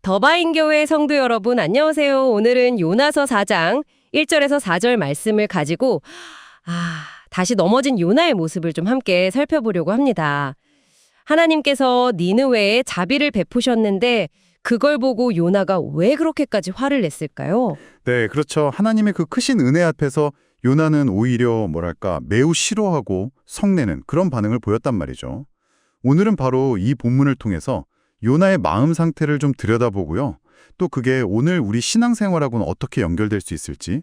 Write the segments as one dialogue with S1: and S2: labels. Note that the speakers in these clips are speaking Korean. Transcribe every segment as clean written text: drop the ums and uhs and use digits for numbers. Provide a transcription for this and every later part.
S1: 더바인교회 성도 여러분 안녕하세요. 오늘은 요나서 4장 1절에서 4절 말씀을 가지고 다시 넘어진 요나의 모습을 좀 함께 살펴보려고 합니다. 하나님께서 니느웨에 자비를 베푸셨는데 그걸 보고 요나가 왜 그렇게까지 화를 냈을까요?
S2: 네, 그렇죠. 하나님의 그 크신 은혜 앞에서 요나는 오히려 매우 싫어하고 성내는 그런 반응을 보였단 말이죠. 오늘은 바로 이 본문을 통해서 요나의 마음 상태를 좀 들여다보고요. 또 그게 오늘 우리 신앙생활하고는 어떻게 연결될 수 있을지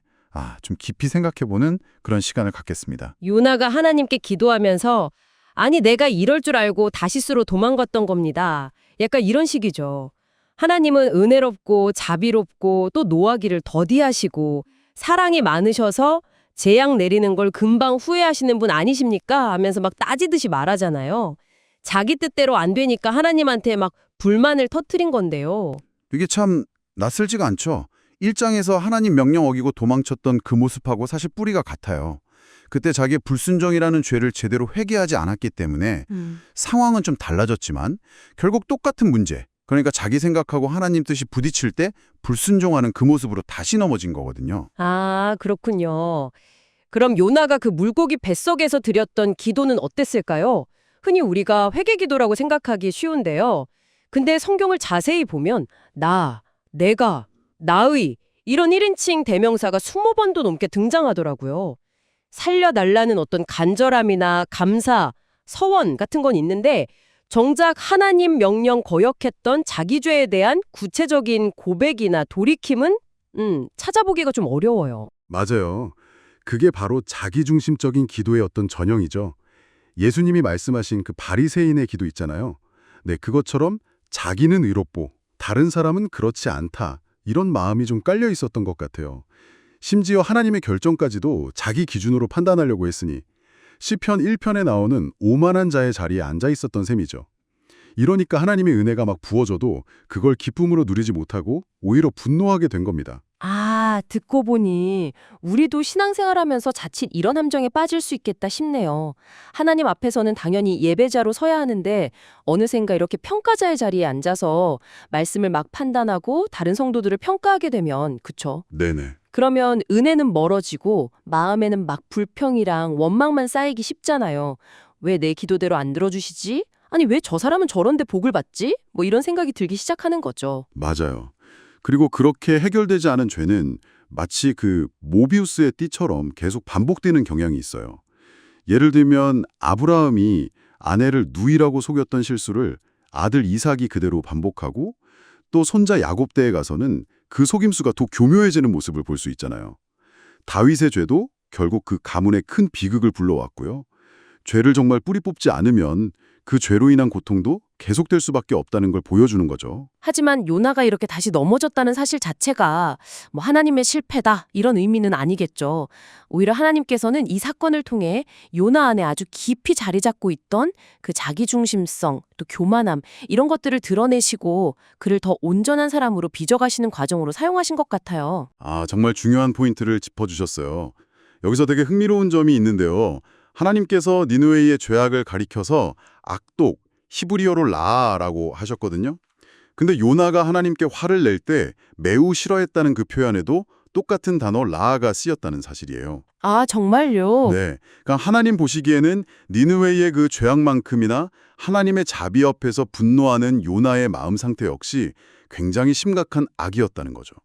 S2: 좀 깊이 생각해보는 그런 시간을 갖겠습니다.
S1: 요나가 하나님께 기도하면서 아니 내가 이럴 줄 알고 다시스로 도망갔던 겁니다. 약간 이런 식이죠. 하나님은 은혜롭고 자비롭고 또 노하기를 더디하시고 사랑이 많으셔서 재앙 내리는 걸 금방 후회하시는 분 아니십니까? 하면서 막 따지듯이 말하잖아요. 자기 뜻대로 안 되니까 하나님한테 막 불만을 터뜨린 건데요.
S2: 이게 참 낯설지가 않죠. 1장에서 하나님 명령 어기고 도망쳤던 그 모습하고 사실 뿌리가 같아요. 그때 자기의 불순종이라는 죄를 제대로 회개하지 않았기 때문에 상황은 좀 달라졌지만 결국 똑같은 문제, 그러니까 자기 생각하고 하나님 뜻이 부딪힐 때 불순종하는 그 모습으로 다시 넘어진 거거든요.
S1: 그렇군요. 그럼 요나가 그 물고기 뱃속에서 드렸던 기도는 어땠을까요? 흔히 우리가 회개기도라고 생각하기 쉬운데요. 근데 성경을 자세히 보면 나, 내가, 나의 이런 1인칭 대명사가 20번도 넘게 등장하더라고요. 살려달라는 어떤 간절함이나 감사, 서원 같은 건 있는데 정작 하나님 명령 거역했던 자기 죄에 대한 구체적인 고백이나 돌이킴은 찾아보기가 좀 어려워요.
S3: 맞아요. 그게 바로 자기중심적인 기도의 어떤 전형이죠. 예수님이 말씀하신 그 바리새인의 기도 있잖아요. 네, 그것처럼 자기는 의롭고 다른 사람은 그렇지 않다. 이런 마음이 좀 깔려 있었던 것 같아요. 심지어 하나님의 결정까지도 자기 기준으로 판단하려고 했으니 시편 1편에 나오는 오만한 자의 자리에 앉아 있었던 셈이죠. 이러니까 하나님의 은혜가 막 부어져도 그걸 기쁨으로 누리지 못하고 오히려 분노하게 된 겁니다.
S1: 듣고 보니 우리도 신앙생활하면서 자칫 이런 함정에 빠질 수 있겠다 싶네요. 하나님 앞에서는 당연히 예배자로 서야 하는데 어느샌가 이렇게 평가자의 자리에 앉아서 말씀을 막 판단하고 다른 성도들을 평가하게 되면 그쵸?
S3: 네네.
S1: 그러면 은혜는 멀어지고 마음에는 막 불평이랑 원망만 쌓이기 쉽잖아요. 왜 내 기도대로 안 들어주시지? 아니 왜 저 사람은 저런데 복을 받지? 뭐 이런 생각이 들기 시작하는 거죠.
S3: 맞아요. 그리고 그렇게 해결되지 않은 죄는 마치 그 모비우스의 띠처럼 계속 반복되는 경향이 있어요. 예를 들면 아브라함이 아내를 누이라고 속였던 실수를 아들 이삭이 그대로 반복하고 또 손자 야곱 때에 가서는 그 속임수가 더 교묘해지는 모습을 볼 수 있잖아요. 다윗의 죄도 결국 그 가문의 큰 비극을 불러왔고요. 죄를 정말 뿌리 뽑지 않으면 그 죄로 인한 고통도 계속될 수밖에 없다는 걸 보여주는 거죠.
S1: 하지만 요나가 이렇게 다시 넘어졌다는 사실 자체가 뭐 하나님의 실패다 이런 의미는 아니겠죠. 오히려 하나님께서는 이 사건을 통해 요나 안에 아주 깊이 자리 잡고 있던 그 자기중심성, 또 교만함 이런 것들을 드러내시고 그를 더 온전한 사람으로 빚어가시는 과정으로 사용하신 것 같아요.
S3: 정말 중요한 포인트를 짚어주셨어요. 여기서 되게 흥미로운 점이 있는데요. 하나님께서 니느웨의 죄악을 가리켜서 악독, 히브리어로 라라고 하셨거든요. 근데 요나가 하나님께 화를 낼 때 매우 싫어했다는 그 표현에도 똑같은 단어 라가 쓰였다는 사실이에요.
S1: 정말요?
S3: 네, 그러니까 하나님 보시기에는 니느웨의 그 죄악만큼이나 하나님의 자비 옆에서 분노하는 요나의 마음 상태 역시 굉장히 심각한 악이었다는 거죠.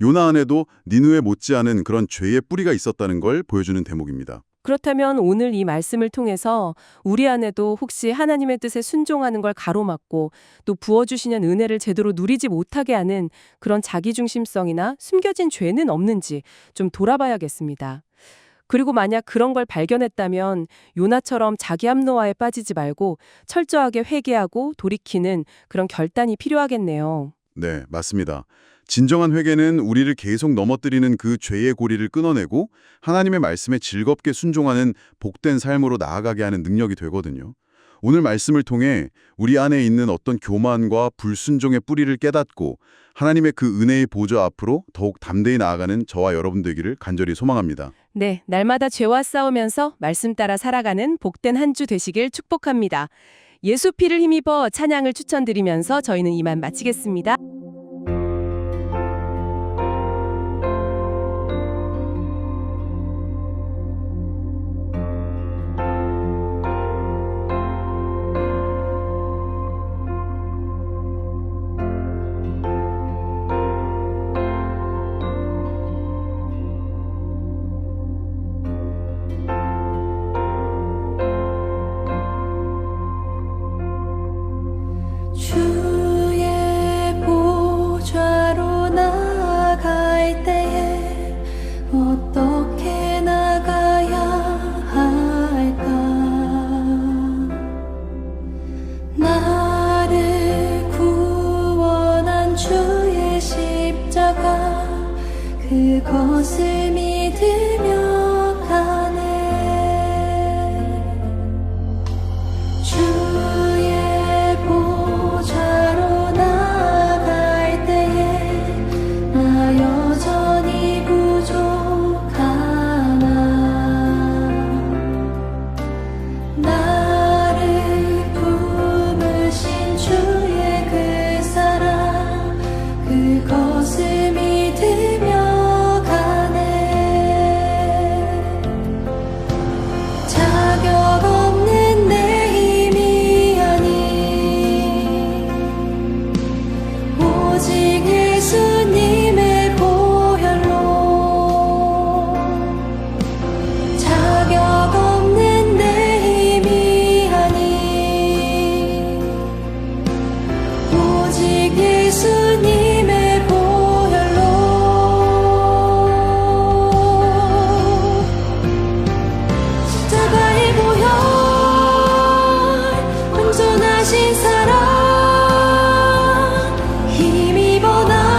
S3: 요나 안에도 니느웨 못지않은 그런 죄의 뿌리가 있었다는 걸 보여주는 대목입니다.
S1: 그렇다면 오늘 이 말씀을 통해서 우리 안에도 혹시 하나님의 뜻에 순종하는 걸 가로막고 또 부어주시는 은혜를 제대로 누리지 못하게 하는 그런 자기중심성이나 숨겨진 죄는 없는지 좀 돌아봐야겠습니다. 그리고 만약 그런 걸 발견했다면 요나처럼 자기 합리화에 빠지지 말고 철저하게 회개하고 돌이키는 그런 결단이 필요하겠네요.
S3: 네, 맞습니다. 진정한 회개는 우리를 계속 넘어뜨리는 그 죄의 고리를 끊어내고 하나님의 말씀에 즐겁게 순종하는 복된 삶으로 나아가게 하는 능력이 되거든요. 오늘 말씀을 통해 우리 안에 있는 어떤 교만과 불순종의 뿌리를 깨닫고 하나님의 그 은혜의 보좌 앞으로 더욱 담대히 나아가는 저와 여러분 되기를 간절히 소망합니다.
S1: 네, 날마다 죄와 싸우면서 말씀 따라 살아가는 복된 한 주 되시길 축복합니다. 예수 피를 힘입어 찬양을 추천드리면서 저희는 이만 마치겠습니다.
S4: 그것을 믿으며 가네. 주의 보좌로 나아갈 때에 나 여전히 부족하나. 나를 품으신 주의 그 사랑, 그것을 믿으며 가네. 자격 없는 내 힘이 아닌 오직 예수님의 보혈로. 자격 없는 내 힘이 아닌 오직 예수님의 보혈로. 십자가의 보혈, 온전하신 사랑, 힘입어 나아갑니다.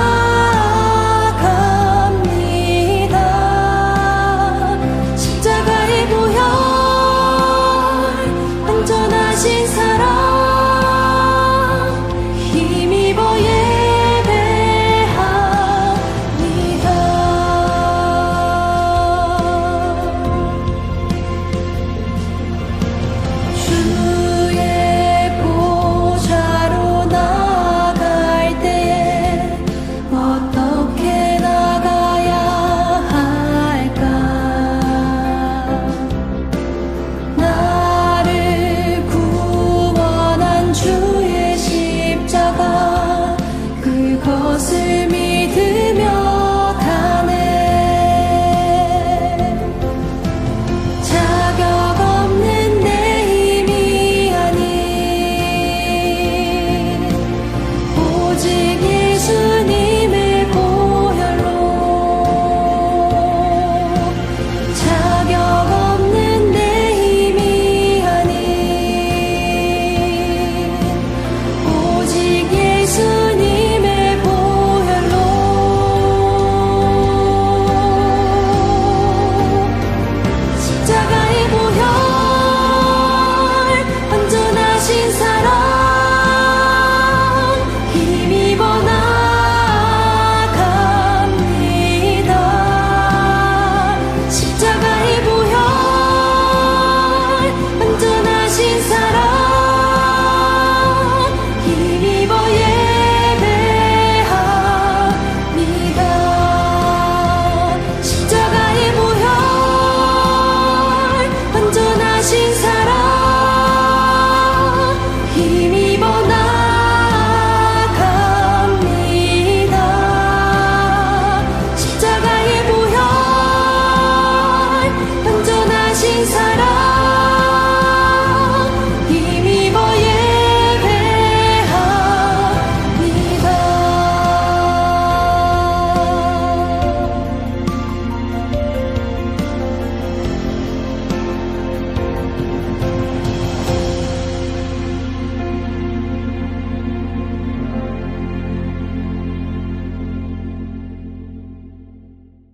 S4: 십자가의 보혈, 온전하신 사랑, 힘입어 예배합니다. 주의 보좌로 나아갈 때에 어떻게 나가야 할까? 나를 구원한 주의 십자가, 그것을